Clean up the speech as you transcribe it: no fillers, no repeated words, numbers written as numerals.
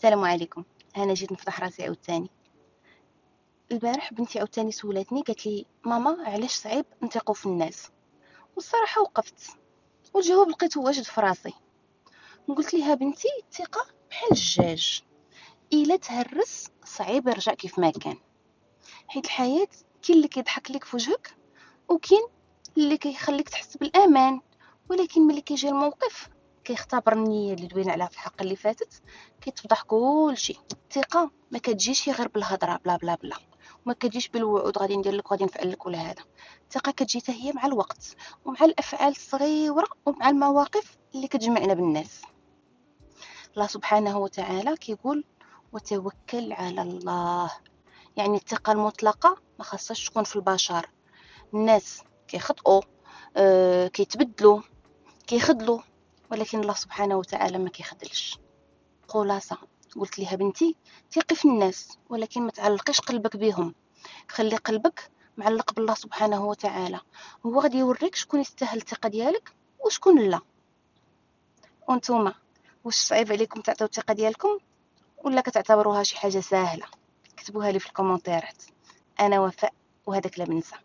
السلام عليكم. انا جيت نفضح راسي عاوتاني. البارح بنتي عاوتاني سولاتني، قالت لي ماما علاش صعيب نثقوا في الناس؟ والصراحه وقفت، والجواب لقيته واجد في راسي. قلت لها بنتي الثقه بحال الدجاج، الا تهرس صعيب يرجع كيف ما كان. حيت الحياه كاين اللي كيضحك لك في وجهك، وكاين اللي كيخليك تحس بالامان، ولكن ملي كيجي الموقف كيختبر النيه اللي دوينا عليها في الحلقه اللي فاتت، كيتفضح كلشي. الثقه ما كتجيش غير بالهضره بلا بلا بلا، وما كتجيش بالوعود غادي ندير لك وغادي نفعل لك ولا هذا. الثقه كتجي حتى هي مع الوقت، ومع الافعال الصغيره، ومع المواقف اللي كتجمعنا بالناس. الله سبحانه وتعالى كيقول وتوكل على الله. يعني الثقه المطلقه ما خاصهاش تكون في البشر. الناس كيخطئوا، كيتبدلوا، كيخدلوا، ولكن الله سبحانه وتعالى ما كيخدلش. خلاصة، قلت لها بنتي ثقي في الناس، ولكن ما تعلقيش قلبك بهم. خلي قلبك معلق بالله سبحانه وتعالى، هو غادي يوريك شكون يستاهل الثقة ديالك وشكون لا. وانتوما واش صعيب عليكم تعطيو الثقة ديالكم، ولا كتعتبروها شي حاجة سهلة؟ كتبوها لي في الكومونتيرات. انا وفاء، وهذاك لا بنسى.